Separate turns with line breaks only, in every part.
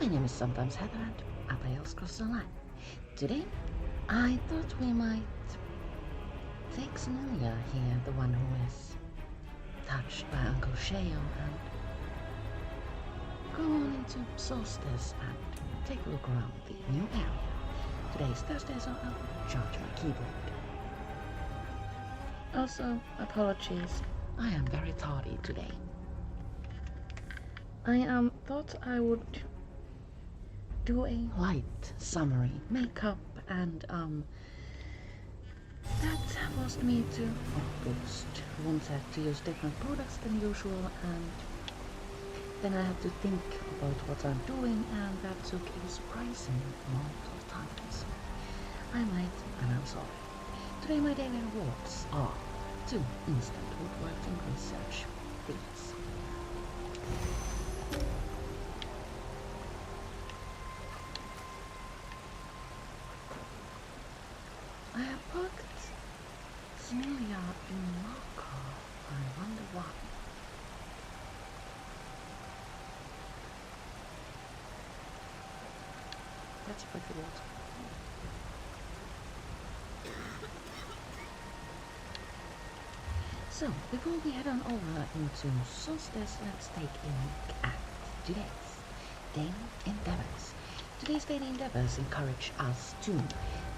My name is sometimes Heather and I play Elves Cross Online. Today, I thought we might take Sonelia here, the one who is touched by Uncle Sheo, and go on into Solstice and take a look around the new area. Today is Thursday, so I'll charge my keyboard. Also, apologies, I am very tardy today. I thought I would do a light summary makeup, and that forced me to wanted to use different products than usual, and then I had to think about what I'm doing, and that took a surprising amount of time. So I'm late and I'm sorry. Today my daily rewards are 2 instant woodworking research feats. I have parked Sonelia in Marco. I wonder why. That's pretty water. So, before we head on over into Solstice, let's take a look at today's daily endeavors. Today's daily endeavors encourage us to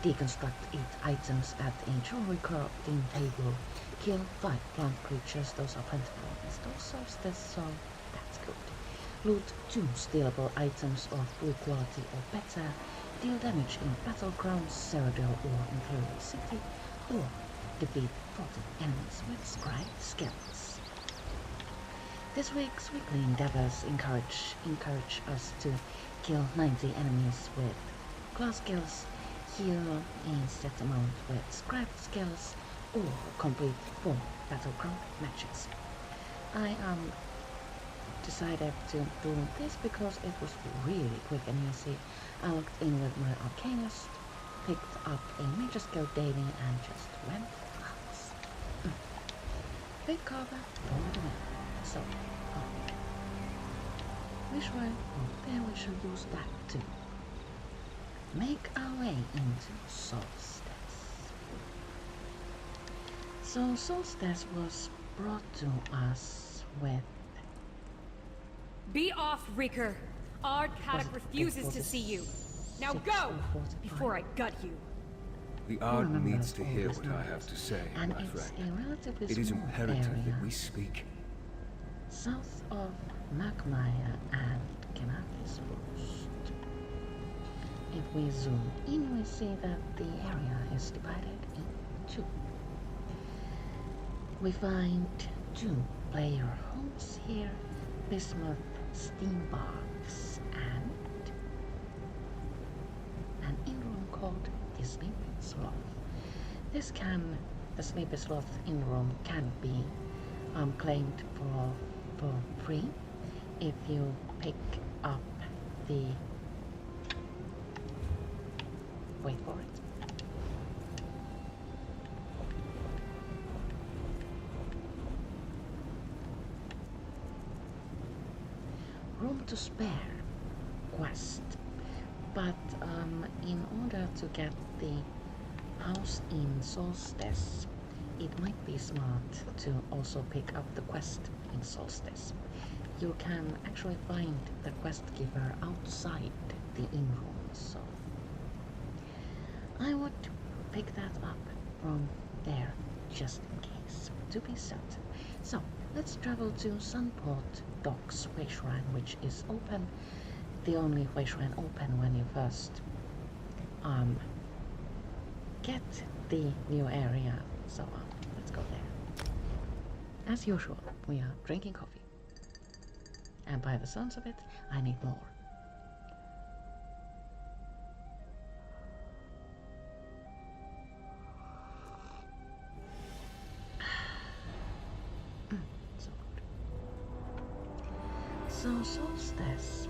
deconstruct 8 items at a jewelry crafting table, kill 5 plant creatures, those are plentiful in Solstice, so that's good. Loot 2 stealable items of blue quality or better, deal damage in Battlegrounds, Cyrodiil or Imperial City, or defeat 40 enemies with scribe skills. This week's weekly endeavors encourage us to kill 90 enemies with class skills, heal a set amount with scribe skills, or complete 4 Battleground matches. I decided to do this because it was really quick and easy. I logged in with my Arcanist, picked up a major skill daily, and just went nuts. Big cover for the win. So, Wayshrines, there we should use that too. Make our way into Solstice. So Solstice was brought to us with...
Be off, Reeker! Ard Kaddock refuses to see you. Now go! Before I gut you.
The Ard needs to hear what I have to say,
and
my
it's
friend.
a relatively
It is
small
imperative
area
that we speak.
south of Magmire and Canathis Roost. If we zoom in, we see that the area is divided in 2. We find 2 player homes here, bismuth steambox, and an in-room called the Sleepy Sloth. The Sleepy Sloth in-room can be claimed for free if you pick up the... wait for it. Room to spare quest, but in order to get the house in Solstice, it might be smart to also pick up the quest in Solstice. You can actually find the quest giver outside the in-room, so I would pick that up from there just in case, to be certain. So let's travel to Sunport Docks Wayshrine, which is open, the only Wayshrine open when you first get the new area. So let's go there. As usual, we are drinking coffee, and by the sounds of it, I need more. So good. So Solstice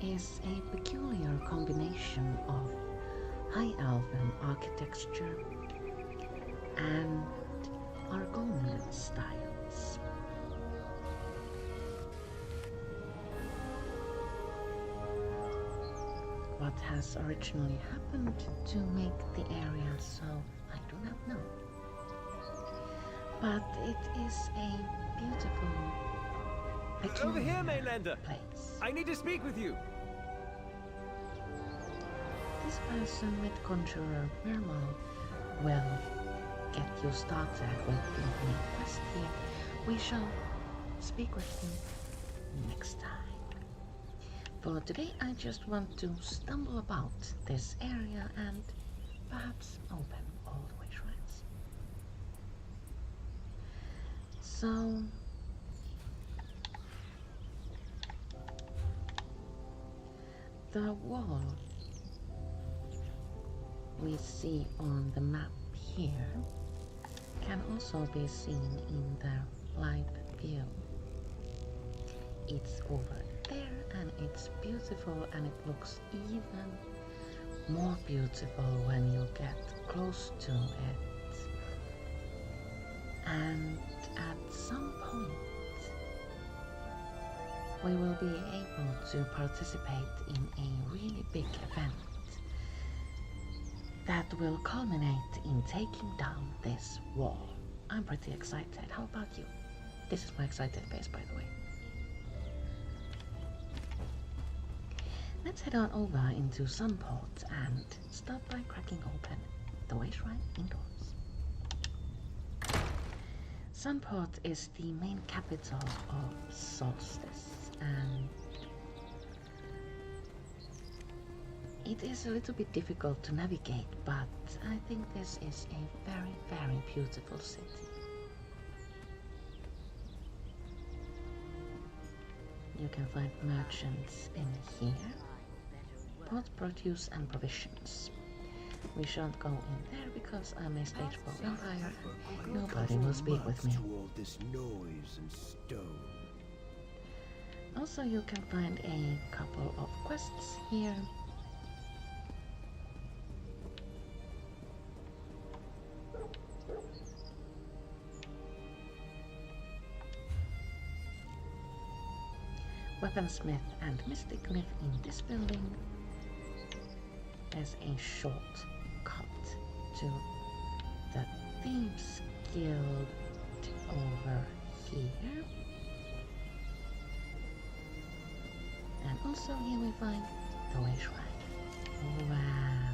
is a peculiar combination of High Elven architecture and Argonian styles. what has originally happened to make the area so, I do not know. But it is a beautiful,
Over here,
peculiar
Mainlander!
place.
I need to speak with you!
This person with Conjurer Worm will get you started with the main quest here. We shall speak with him next time. For today I just want to stumble about this area and perhaps open all the Wayshrines. So the wall we see on the map here can also be seen in the live view. It's over there and it's beautiful, and it looks even more beautiful when you get close to it. And at some point we will be able to participate in a really big event that will culminate in taking down this wall. I'm pretty excited. How about you? This is my excited face, by the way. Let's head on over into Sunport and start by cracking open the Wayshrine indoors. Sunport is the main capital of Solstice, and it is a little bit difficult to navigate, but I think this is a very, very beautiful city. You can find merchants in here. Port produce and provisions. We shan't go in there because I'm a stage 4 vampire and nobody will speak with me.
All this noise and stone.
Also, you can find a couple of quests here. Weaponsmith and Mystic Myth in this building. There's a short cut to the Thieves Guild over here. And also here we find the Wayshrine. Wow.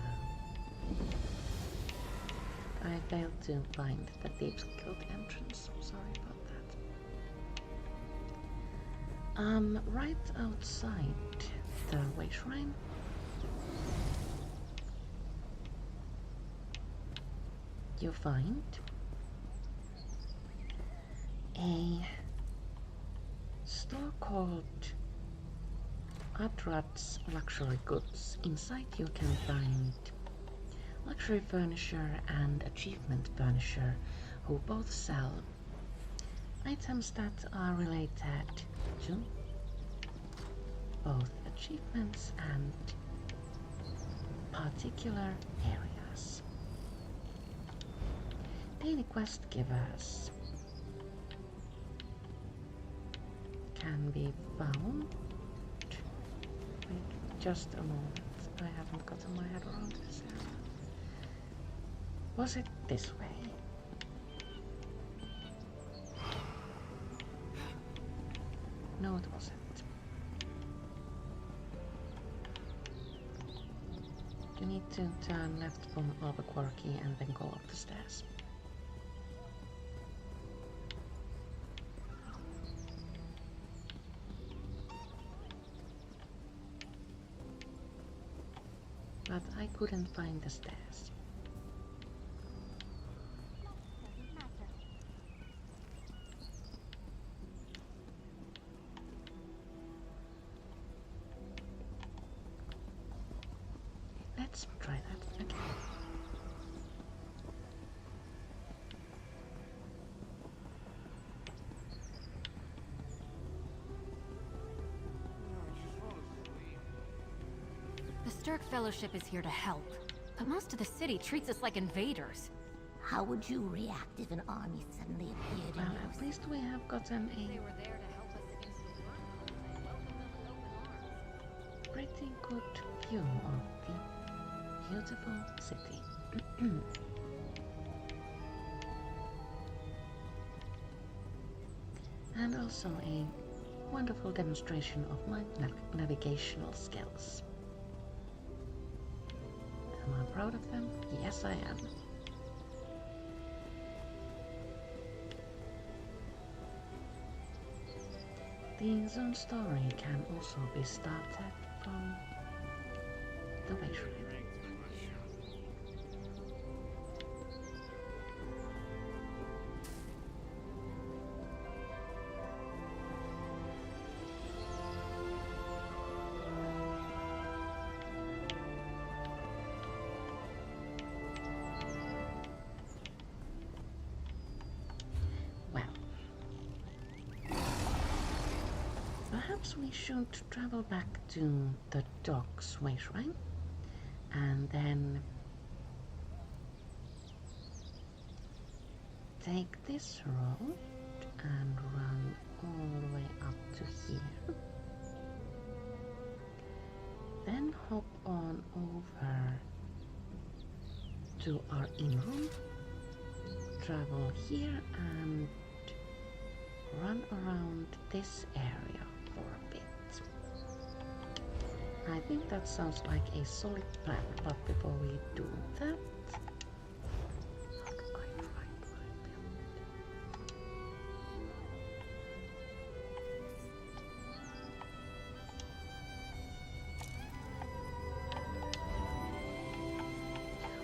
I failed to find the Thieves Guild entrance. Sorry about that. Right outside the Wayshrine you find a store called Adrat's Luxury Goods. Inside you can find luxury furniture and achievement furniture, who both sell items that are related to both achievements and particular areas. Daily quest givers can be found. Wait just a moment, I haven't gotten my head around this area. Was it this way? No, it wasn't. You need to turn left from Albuquerque and then go up the stairs. But I couldn't find the stairs. Let's try that again.
The Sturk Fellowship is here to help, but most of the city treats us like invaders.
How would you react if an army suddenly appeared
Well,
in your
at least we have gotten
They
a
were there to help us against the worm cultists. I welcome them with open arms.
pretty good view of the beautiful city. And also a wonderful demonstration of my navigational skills. Am I proud of them? Yes, I am. The zone story can also be started from the Wayshrines. Perhaps we should travel back to the docks Wayshrine and then take this road and run all the way up to here. Then hop on over to our in-room, travel here and run around this area for a bit. I think that sounds like a solid plan, but before we do that, how do I find my build?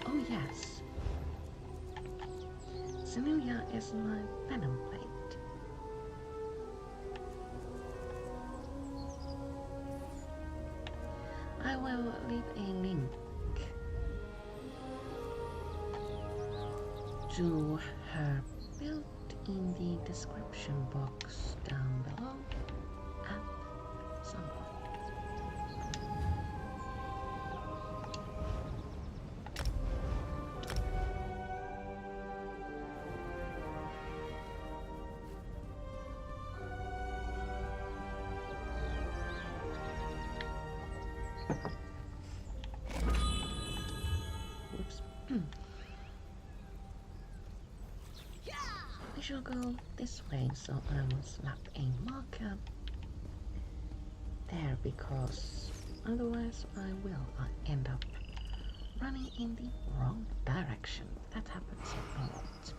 Oh yes, Sinuya is my venom plate. I will leave a link to her build in the description box down below at some point. We shall go this way, so I will slap a marker there because otherwise I will end up running in the wrong direction. That happens a lot.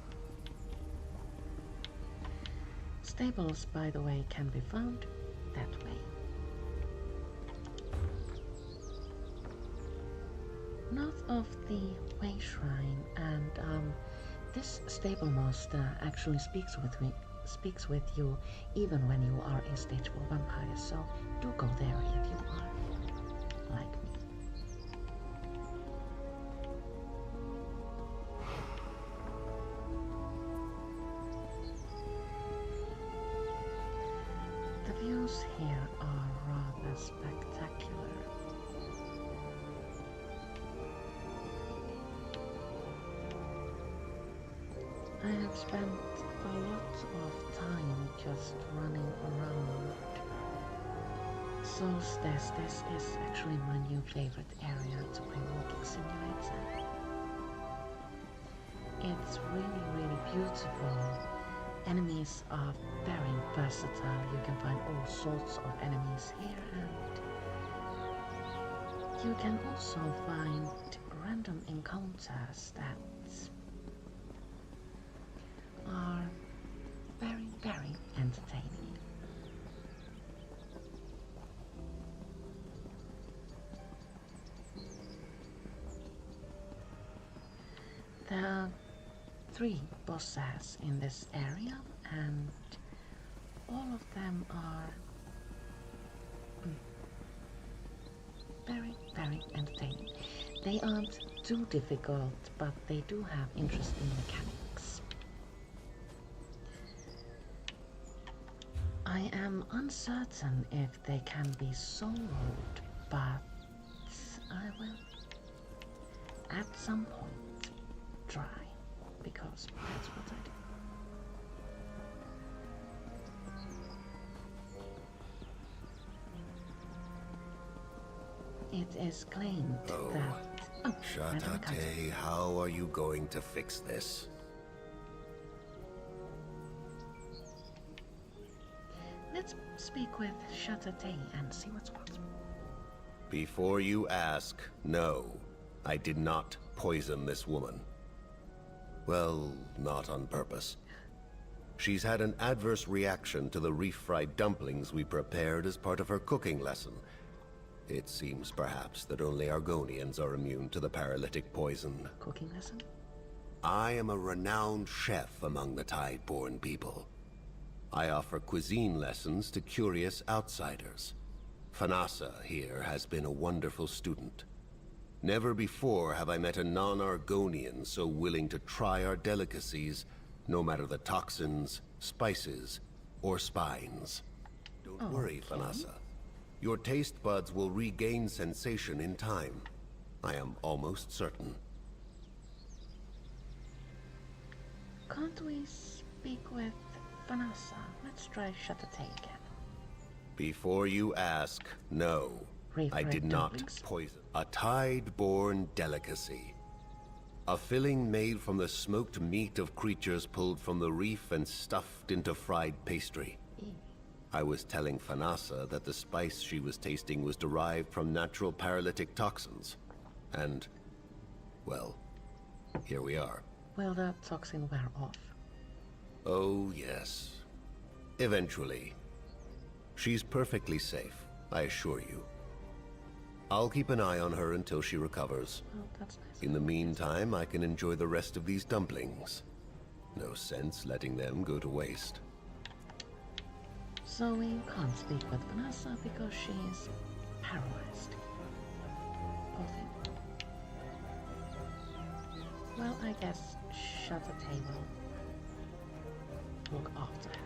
Stables, by the way, can be found that way. North of the Wayshrine, and this stable master actually speaks with you even when you are a stage 4 vampire, so do go there if you are like me. The views here are rather spectacular. I have spent a lot of time just running around Solstice. This is actually my new favorite area to play walking simulator. It's really beautiful. Enemies are very versatile. You can find all sorts of enemies here, and you can also find random encounters that are very entertaining. There are 3 bosses in this area, and all of them are very entertaining. They aren't too difficult, but they do have interesting mechanics. I am uncertain if they can be soloed, but I will at some point try, because that's what I do. it is claimed that... Oh, Madam Count.
Shatate, how are you going to fix this?
Let's speak with Shatate and see what's what.
Before you ask, no, I did not poison this woman. Well, not on purpose. She's had an adverse reaction to the reef-fried dumplings we prepared as part of her cooking lesson. It seems perhaps that only Argonians are immune to the paralytic poison.
Cooking lesson?
I am a renowned chef among the Tide-born people. I offer cuisine lessons to curious outsiders. Fanasa here has been a wonderful student. Never before have I met a non-Argonian so willing to try our delicacies, no matter the toxins, spices, or spines. Don't worry, Fanasa. Your taste buds will regain sensation in time. I am almost certain.
Can't we speak with Fanasa? Let's try Shatate again.
Before you ask, no. I did not poison. A Tide-born delicacy. A filling made from the smoked meat of creatures pulled from the reef and stuffed into fried pastry. I was telling Fanasa that the spice she was tasting was derived from natural paralytic toxins. And, well, here we are.
Will the toxin wear off?
Oh, yes. Eventually. She's perfectly safe, I assure you. I'll keep an eye on her until she recovers.
Oh, that's nice.
In the meantime, I can enjoy the rest of these dumplings. No sense letting them go to waste.
So we can't speak with Vanessa because she's paralyzed. Poor thing. Well, I guess Shatate will look after her.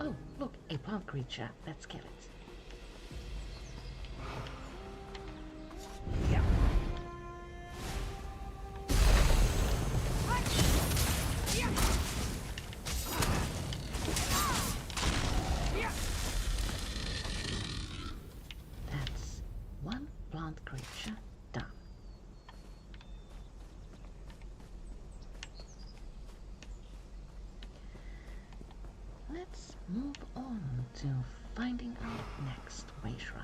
Oh, look, a plant creature. Let's kill it. That's one plant creature done. Let's move on to finding our next Wayshrine.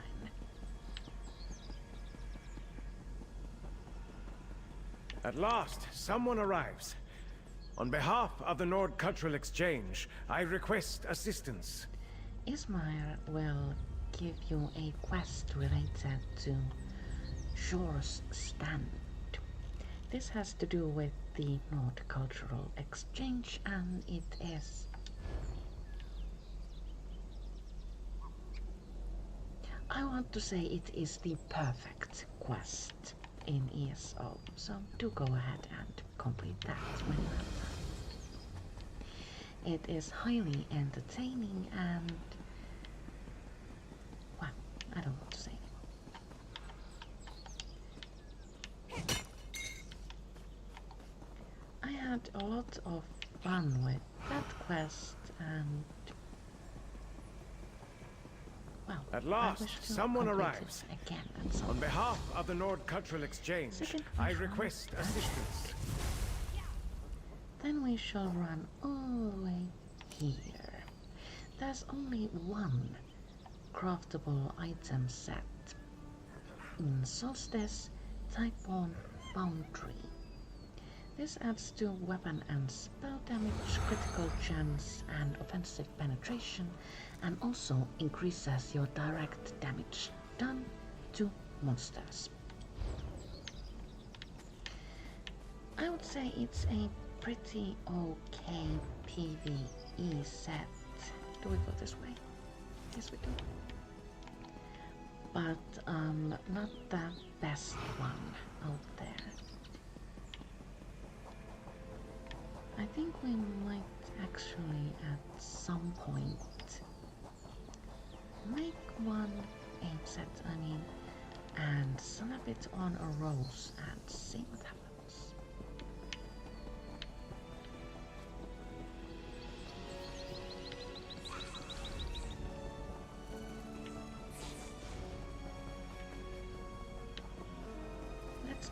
At last, someone arrives. On behalf of the Nord Cultural Exchange, I request assistance.
Ismail will give you a quest related to Shore's Stand. This has to do with the Nord Cultural Exchange, and it is... I want to say it is the perfect quest in ESO, so do go ahead and complete that when you have time. It is highly entertaining and... well, I don't want to say anymore. I had a lot of fun with that quest and... well,
At last, someone arrives.
Again and so
on behalf of the Nord Cultural Exchange, I request assistance.
Then we shall run all the way here. There's only one craftable item set in Solstice, Type 1 Boundary. This adds to weapon and spell damage, critical chance, and offensive penetration, and also increases your direct damage done to monsters. I would say it's a pretty okay PvE set. Do we go this way? Yes, we do. But not the best one out there. I think we might actually at some point make one aim set, and slap it on a rose and see what happens.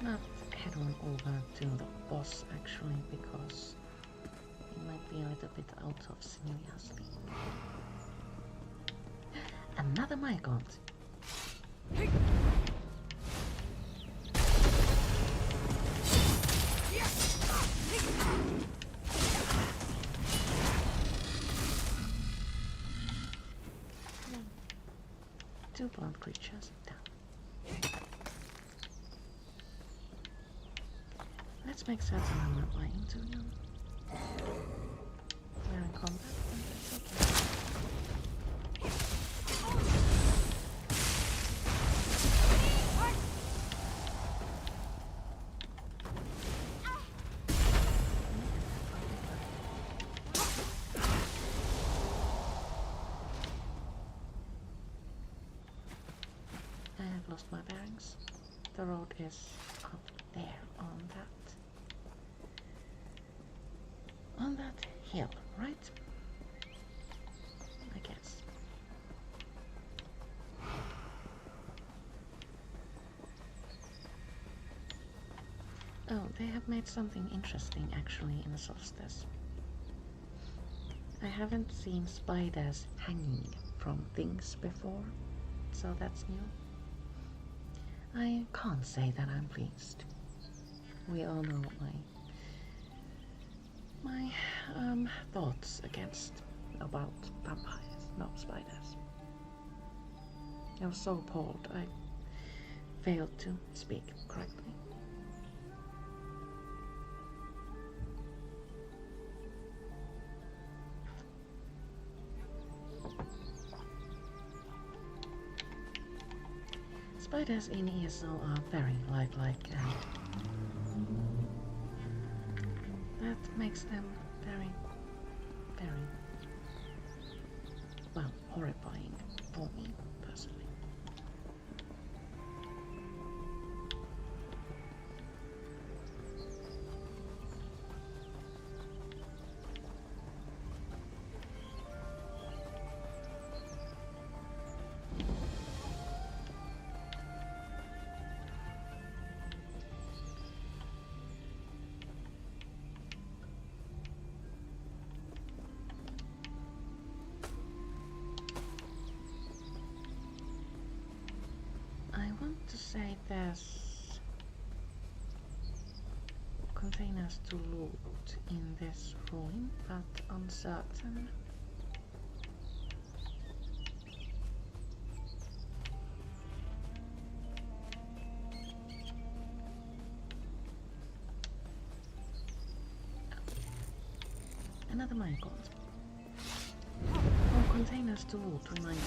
Let's not head on over to the boss actually, because he might be a little bit out of Senior sleep. Another Mycont. Two blunt creatures down. Let's make certain I'm not lying to you. We're in combat, and that's okay. I have lost my bearings. The road is up there on that hill, right? I guess. Oh, they have made something interesting actually in the Solstice. I haven't seen spiders hanging from things before, so that's new. I can't say that I'm pleased. We all know my thoughts about vampires, not spiders. I was so appalled I failed to speak correctly. Spiders in ESO are very lifelike, and that makes them very, well, horrifying for me personally. To say there's containers to loot in this ruin, but uncertain. Another Mycont. Oh, containers to loot reminds me.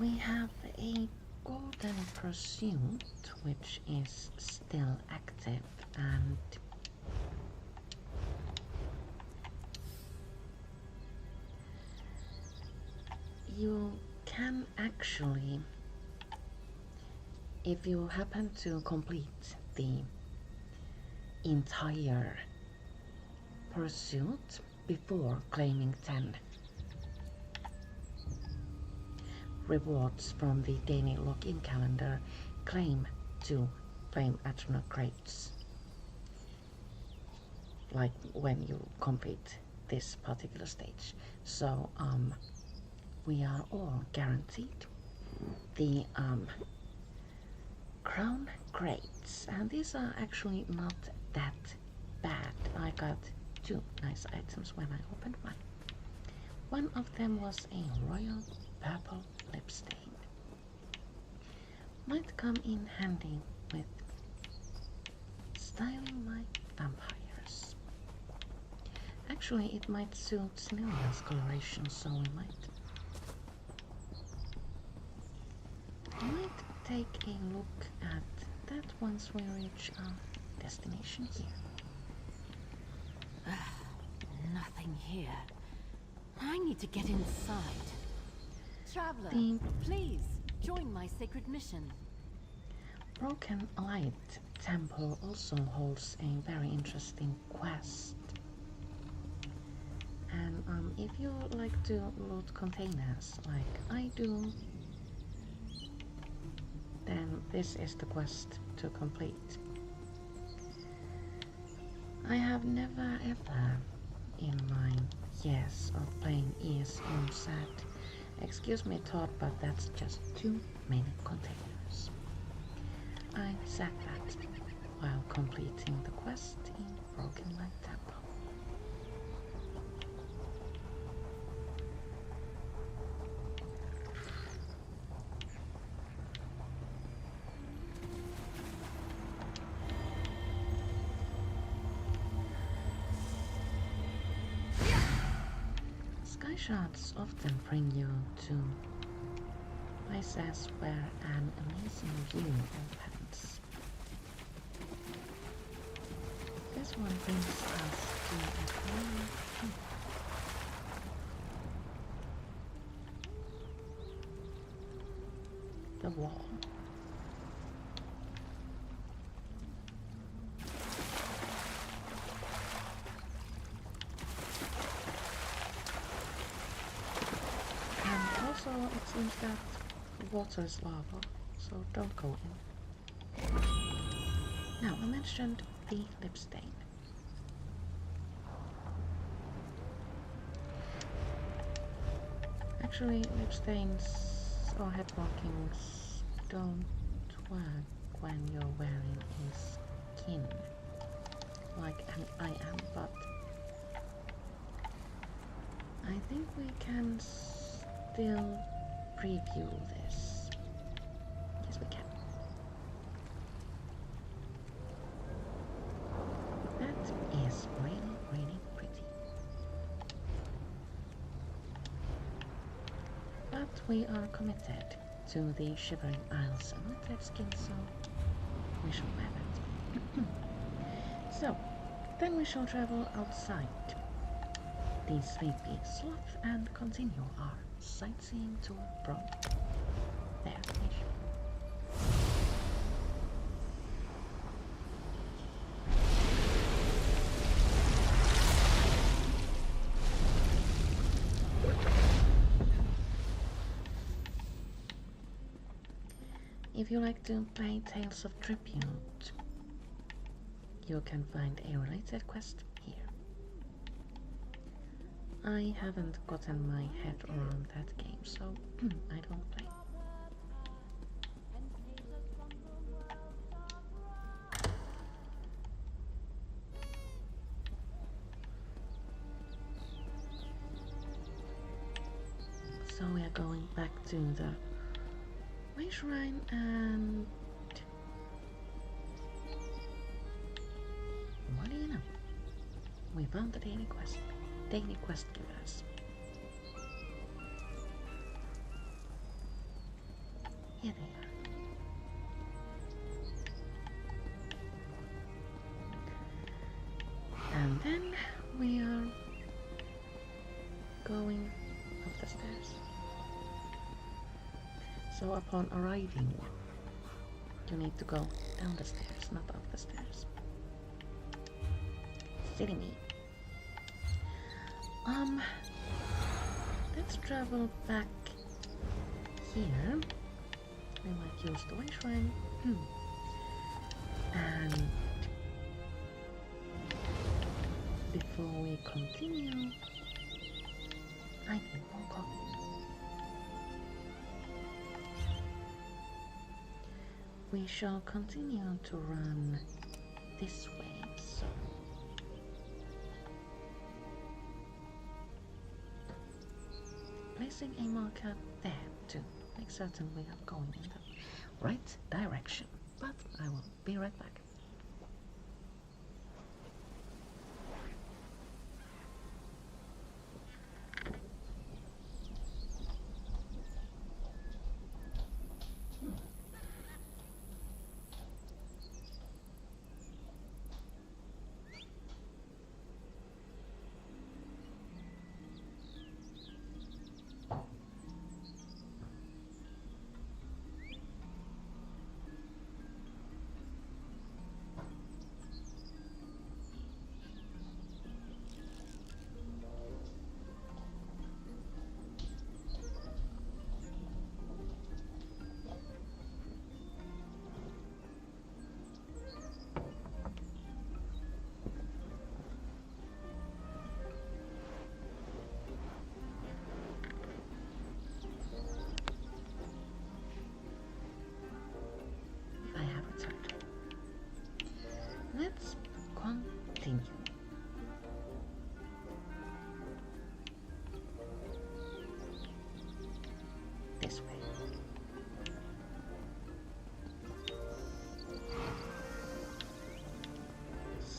We have a golden pursuit which is still active, and you can actually, if you happen to complete the entire pursuit before claiming 10 rewards from the daily login calendar, claim 2 flame atronach crates, like when you complete this particular stage. So we are all guaranteed the crown crates, and these are actually not that bad. I got 2 nice items when I opened mine. One of them was a royal purple lip stain. Might come in handy with styling my vampires. Actually, it might suit Snillion's coloration, so we might take a look at that once we reach our destination here.
Nothing here. I need to get inside. Traveler, please join my sacred mission.
Broken Light Temple also holds a very interesting quest. And if you like to loot containers like I do, then this is the quest to complete. I have never ever in my years of playing ESO said, excuse me Todd, but that's just too many containers. I said that while completing the quest in Broken Light Temple. Sky shots often bring you to places where an amazing view opens. This one brings us to a very the wall. And also it seems that water is lava, so don't go in. Now I mentioned the lip stain. Actually, lip stains or head markings don't work when you're wearing a skin like I am, but I think we can still preview this. Yes, we can. That is really, really pretty. But we are committed to the Shivering Isles and not have skin, so we shall have it. So, then we shall travel outside the sleepy sloth and continue our sightseeing tour from there. If you like to play Tales of Tribute, you can find a related quest here. I haven't gotten my head around that game, so I don't play. So we are going back to the Wayshrine and what do you know? We found the daily quest givers. Here they are. And then we are going up the stairs. So upon arriving, you need to go down the stairs, not up the stairs. Silly me. Let's travel back here. We might use the Wayshrine. And before we continue, I need more coffee. We shall continue to run this way, so placing a marker there to make certain we are going in the right direction. But I will be right back.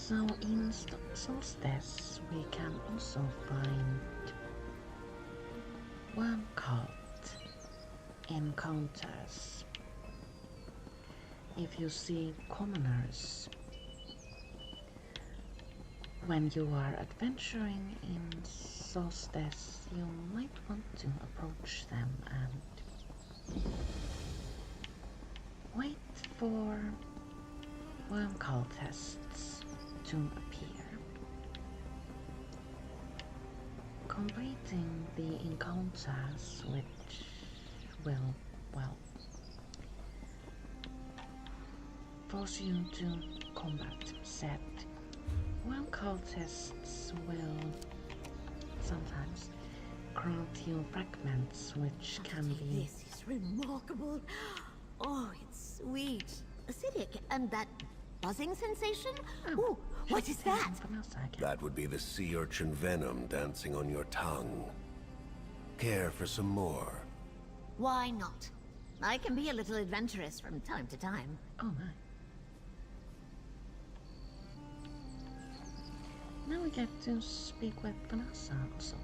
So in Solstice we can also find Worm Cult encounters. If you see commoners when you are adventuring in Solstice, you might want to approach them and wait for Worm Cultists to appear. Completing the encounters, which will, well, force you to combat said Worm Cultists will sometimes grant you fragments which can be...
This is remarkable. Oh, it's sweet. Acidic. And that buzzing sensation? Ooh, what is that?
That would be the sea urchin venom dancing on your tongue. Care for some more?
Why not? I can be a little adventurous from time to time.
Oh my. Now we get to speak with Vanessa also.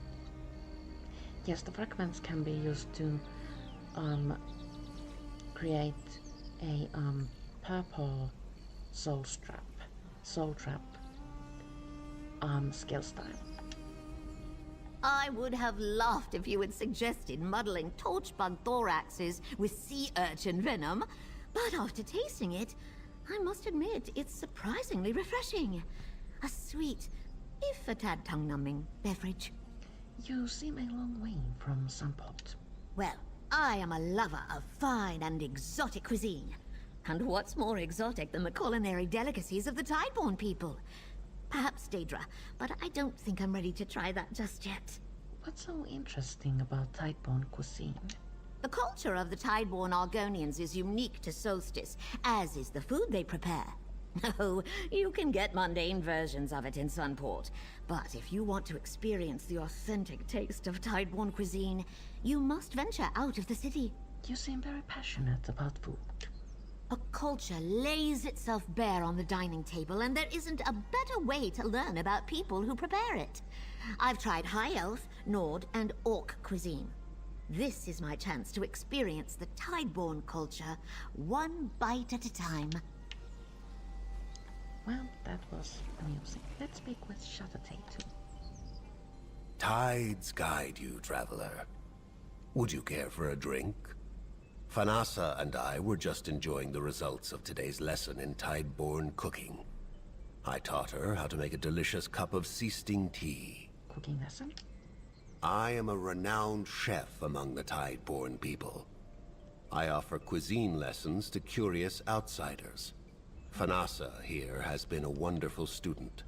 Yes, the fragments can be used to create a purple soul trap skill style.
I would have laughed if you had suggested muddling torchbug thoraxes with sea urchin venom, but after tasting it, I must admit it's surprisingly refreshing. A sweet, if a tad tongue-numbing, beverage.
You seem a long way from Sunport.
Well, I am a lover of fine and exotic cuisine. And what's more exotic than the culinary delicacies of the Tideborn people? Perhaps Daedra, but I don't think I'm ready to try that just yet.
What's so interesting about Tideborn cuisine?
The culture of the Tideborn Argonians is unique to Solstice, as is the food they prepare. No, you can get mundane versions of it in Sunport, but if you want to experience the authentic taste of Tideborn cuisine, you must venture out of the city.
You seem very passionate about food.
A culture lays itself bare on the dining table, and there isn't a better way to learn about people who prepare it. I've tried High Elf, Nord, and Orc cuisine. This is my chance to experience the Tideborn culture, one bite at a time.
Well, that was amusing. Let's speak with Shadowtate too.
Tides guide you, traveler. Would you care for a drink? Fanasa and I were just enjoying the results of today's lesson in Tideborn cooking. I taught her how to make a delicious cup of sea sting tea.
Cooking lesson?
I am a renowned chef among the Tideborn people. I offer cuisine lessons to curious outsiders. Fanasa here has been a wonderful student.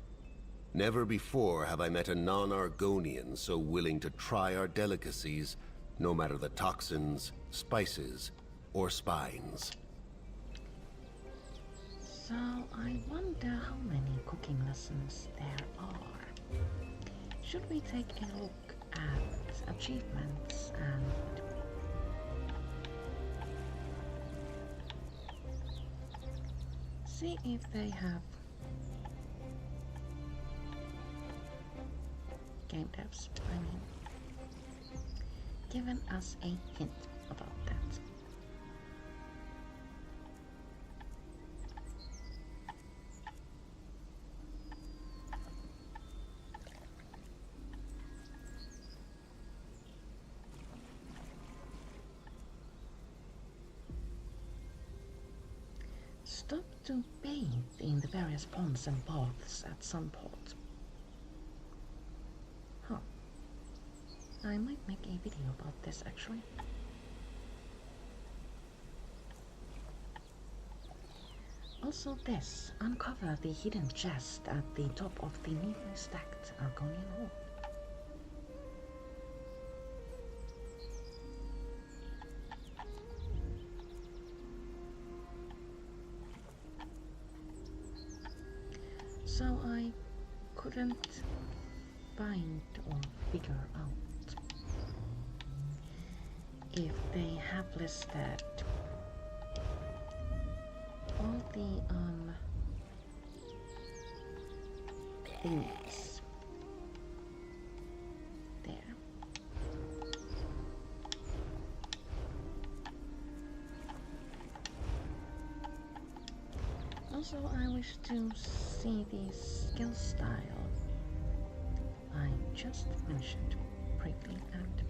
Never before have I met a non-Argonian so willing to try our delicacies, no matter the toxins, spices, or spines.
So I wonder how many cooking lessons there are. Should we take a look at achievements and see if they have game devs, given us a hint about that. Stop to bathe in the various ponds and baths at Sunport. Huh. I might make a video about this actually. Also this, uncover the hidden chest at the top of the neatly stacked Argonian Hall. So I couldn't find or figure out if they have listed all the thingies. There. Also, I wish to see the skill style I just mentioned briefly, and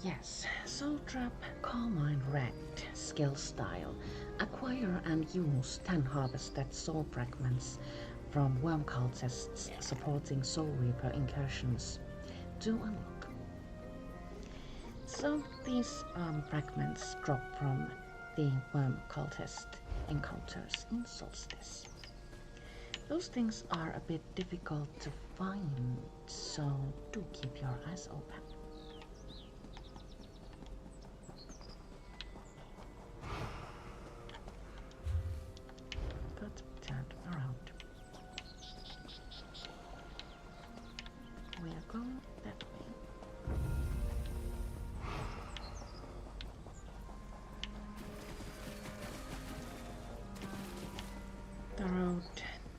yes, Soul Trap Carmine Red skill style. Acquire and use 10 harvested soul fragments from Worm Cultists supporting Soul Reaper incursions to unlock. So these fragments drop from the Worm Cultist encounters in Solstice. Those things are a bit difficult to find, so do keep your eyes open. Got turned around. We are going that way. The road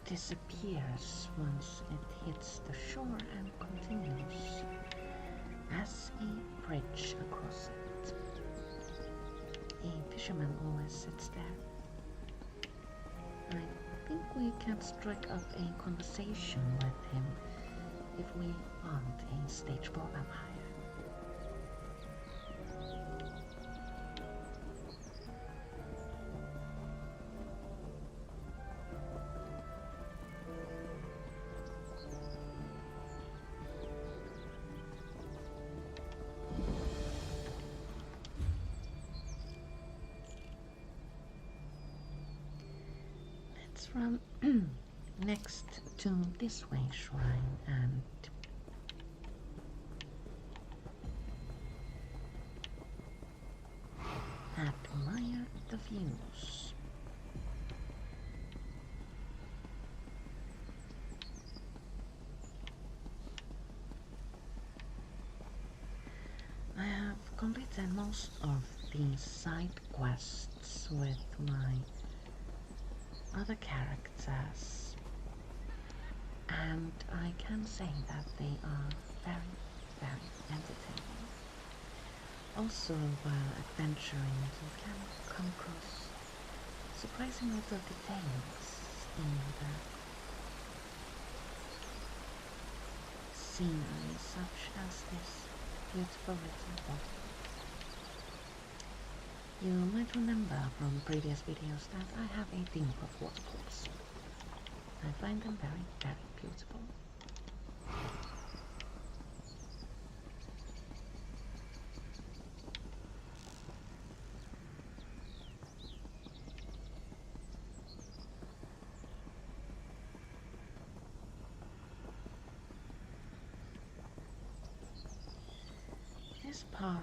disappears once it hits the shore and continues as a bridge across it. A fisherman always sits there. I think we can strike up a conversation with him if we want a stage 4 vampire. Let's run next to this Wayshrine and admire the views. I have completed most of the side quests with my other characters, and I can say that they are very, very entertaining. Also, while adventuring, you can come across surprising little details in the scenery, such as this beautiful little boat. You might remember from previous videos that I have a thing for waterfalls. I find them very, very beautiful. This path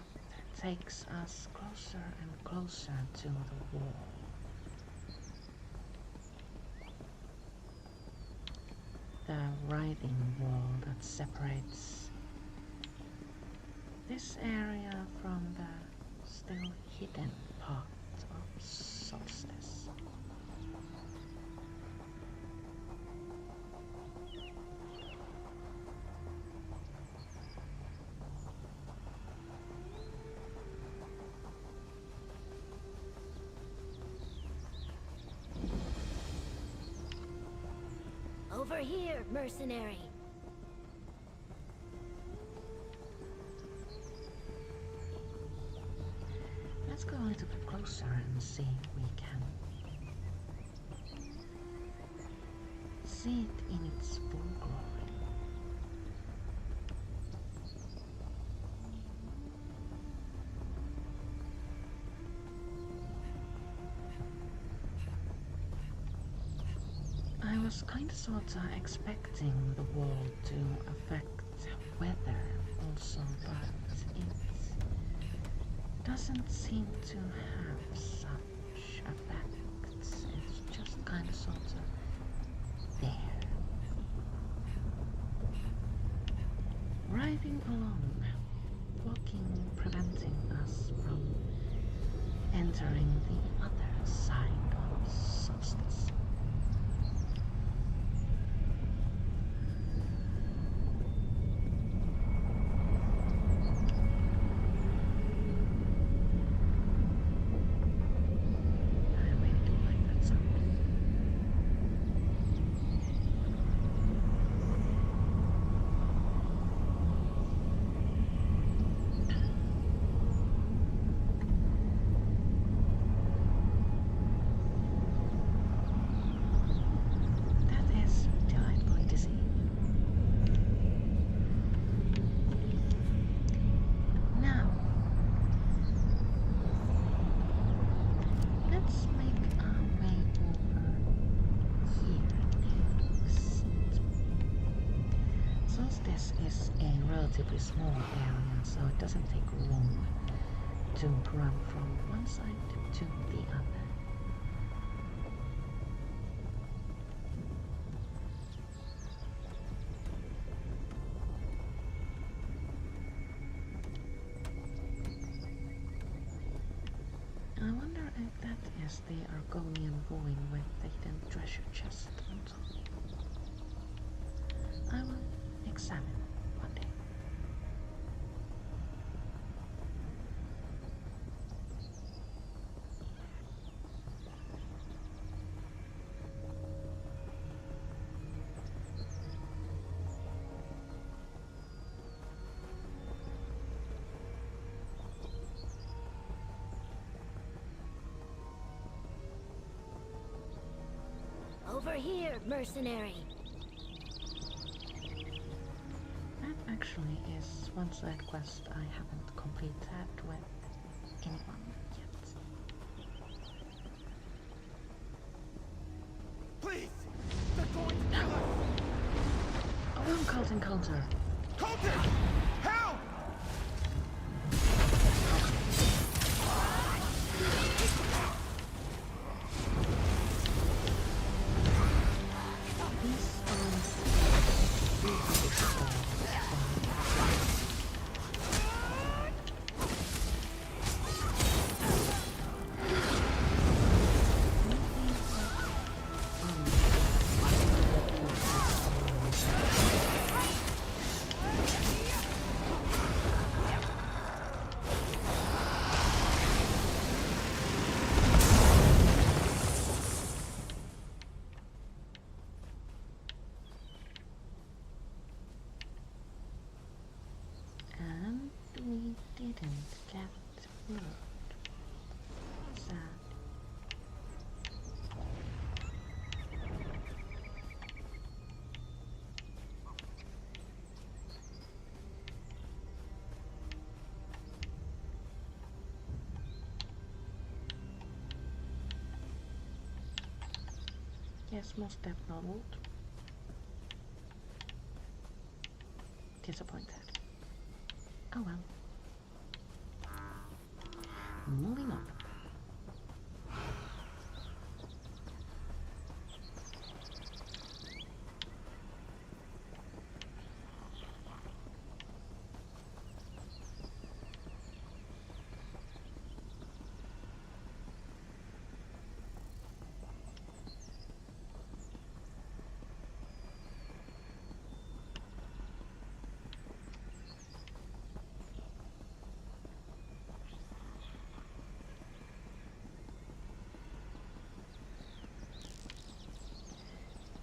takes us closer and closer to the wall. The writhing wall that separates this area from the still hidden part of Solstice.
Over here, mercenary.
Let's go a little bit closer and see if we can see it in its full glory. I was kinda sorta expecting the wall to affect weather also, but it doesn't seem to have such effects. It's just kinda sorta there. Riding along, blocking, preventing us from entering the other side of Solstice. I really do like that sound. That is delightful to see. Now, let's make our way over here next. Solstice is a relatively small area, so it doesn't take long to run from one side to the other. I wonder if that is the Argonian ruin with the hidden treasure chest on top. I will examine one day.
Over here, mercenary.
That actually is one side quest I haven't completed with anyone yet.
Please! They're going to kill us!
A Worm Cult encounter.
Cultists! Help! And we didn't get word. Sad. Yes, most definitely. Disappointed. Oh well. Moving on.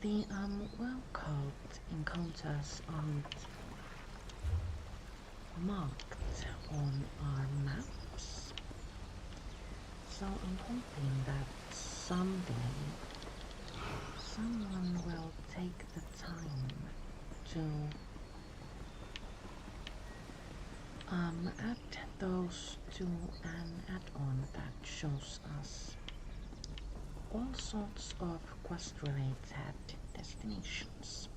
The Worm Cult encounters aren't marked on our maps, so I'm hoping that someday someone will take the time to add those to an add-on that shows us all sorts of quest-related destinations.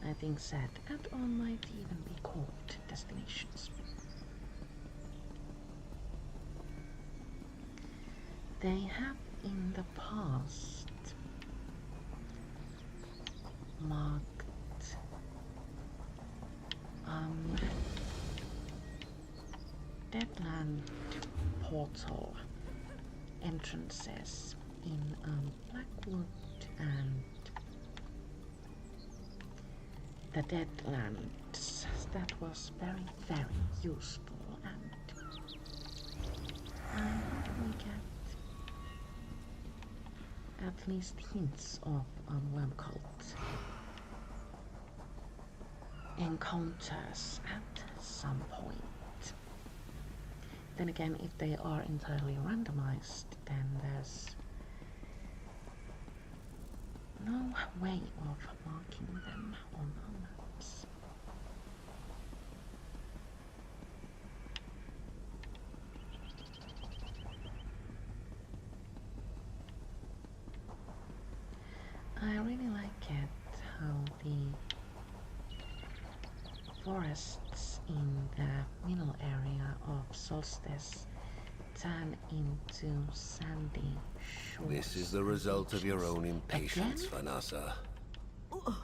I think said add-on might even be called destinations. They have in the past marked deadland
portal entrances in Blackwood and the Deadlands. That was very, very useful, and I hope we get at least hints of Worm Cult encounters at some point. Then again, if they are entirely randomized, then there's no way of marking them on our maps. I really like it how the forests in the middle area of Solstice turn into sandy shores.
This is the result of your own impatience, Vanessa.
Oh,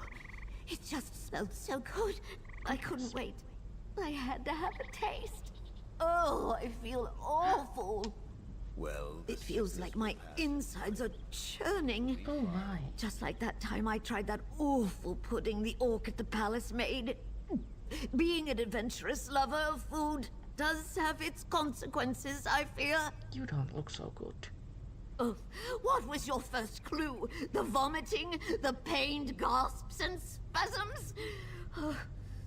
it just smelled so good. I couldn't wait. I had to have a taste. Oh, I feel awful.
Well,
It feels like my insides are churning.
Oh my.
Just like that time I tried that awful pudding the orc at the palace made. Being an adventurous lover of food does have its consequences, I fear.
You don't look so good.
Oh, what was your first clue? The vomiting? The pained gasps and spasms? Oh,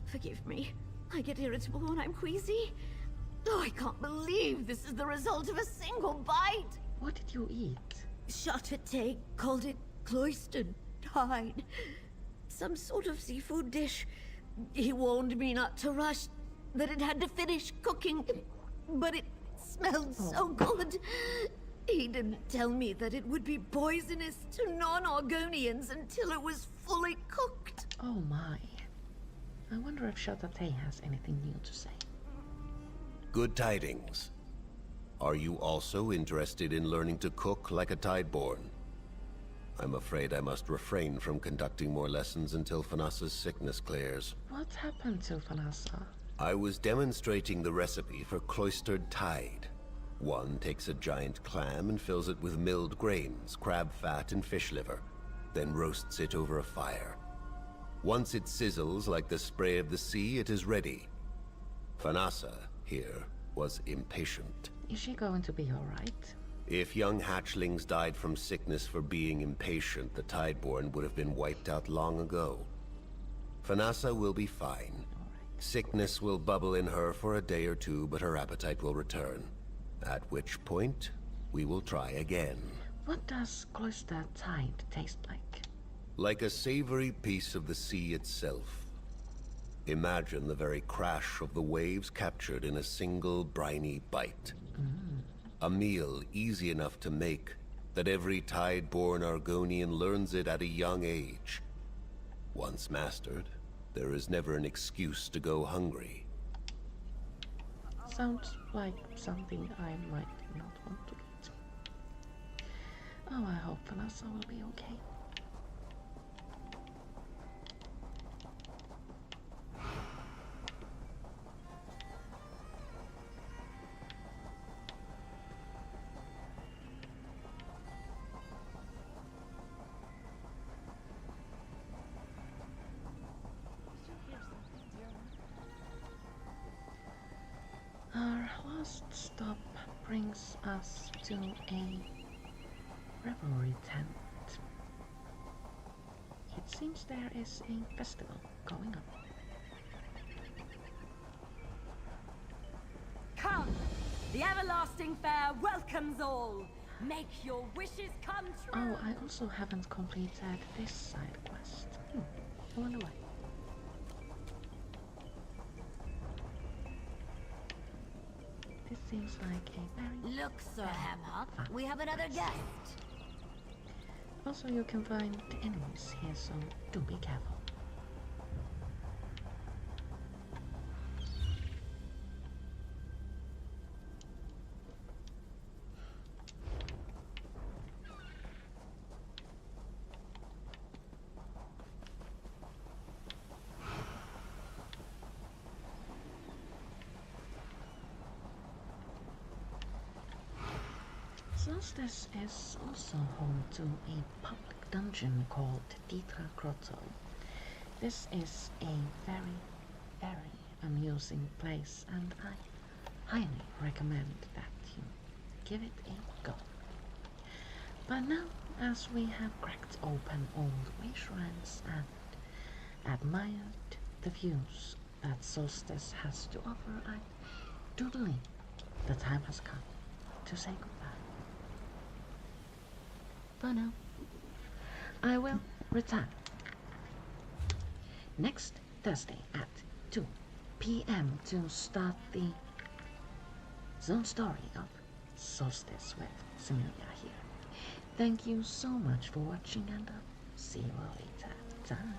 forgive me. I get irritable when I'm queasy. Oh, I can't believe this is the result of a single bite.
What did you eat?
Shottate called it cloistered tide. Some sort of seafood dish. He warned me not to rush, that it had to finish cooking, but it smelled so good. He didn't tell me that it would be poisonous to non-Orgonians until it was fully cooked.
Oh my. I wonder if Shottate has anything new to say.
Good tidings. Are you also interested in learning to cook like a Tideborn? I'm afraid I must refrain from conducting more lessons until Fanassa's sickness clears.
What happened to Vanessa?
I was demonstrating the recipe for cloistered tide. One takes a giant clam and fills it with milled grains, crab fat, and fish liver, then roasts it over a fire. Once it sizzles like the spray of the sea, it is ready. Fanassa, here, was impatient.
Is she going to be alright?
If young hatchlings died from sickness for being impatient, the Tideborn would have been wiped out long ago. Fanassa will be fine. Sickness will bubble in her for a day or two, but her appetite will return. At which point, we will try again.
What does cloistered tide taste like?
Like a savory piece of the sea itself. Imagine the very crash of the waves captured in a single briny bite. A meal easy enough to make that every Tideborn Argonian learns it at a young age. Once mastered, there is never an excuse to go hungry.
Sounds like something I might not want to eat. Oh, I hope Vanessa will be okay. Our last stop brings us to a revelry tent. It seems there is a festival going on.
Come! The everlasting fair welcomes all! Make your wishes come true!
Oh, I also haven't completed this side quest. I wonder why. This seems like a very...
Look, Sir Hammer, we have another guest.
Also, you can find enemies here, so do be careful. Solstice is also home to a public dungeon called Ditra Grotto. This is a very, very amusing place, and I highly recommend that you give it a go. But now, as we have cracked open old Wayshrines and admired the views that Solstice has to offer, I do believe the time has come to say goodbye. For now, I will return next Thursday at 2 p.m. to start the zone story of Solstice with Similia here. Thank you so much for watching, and I'll see you later. Time.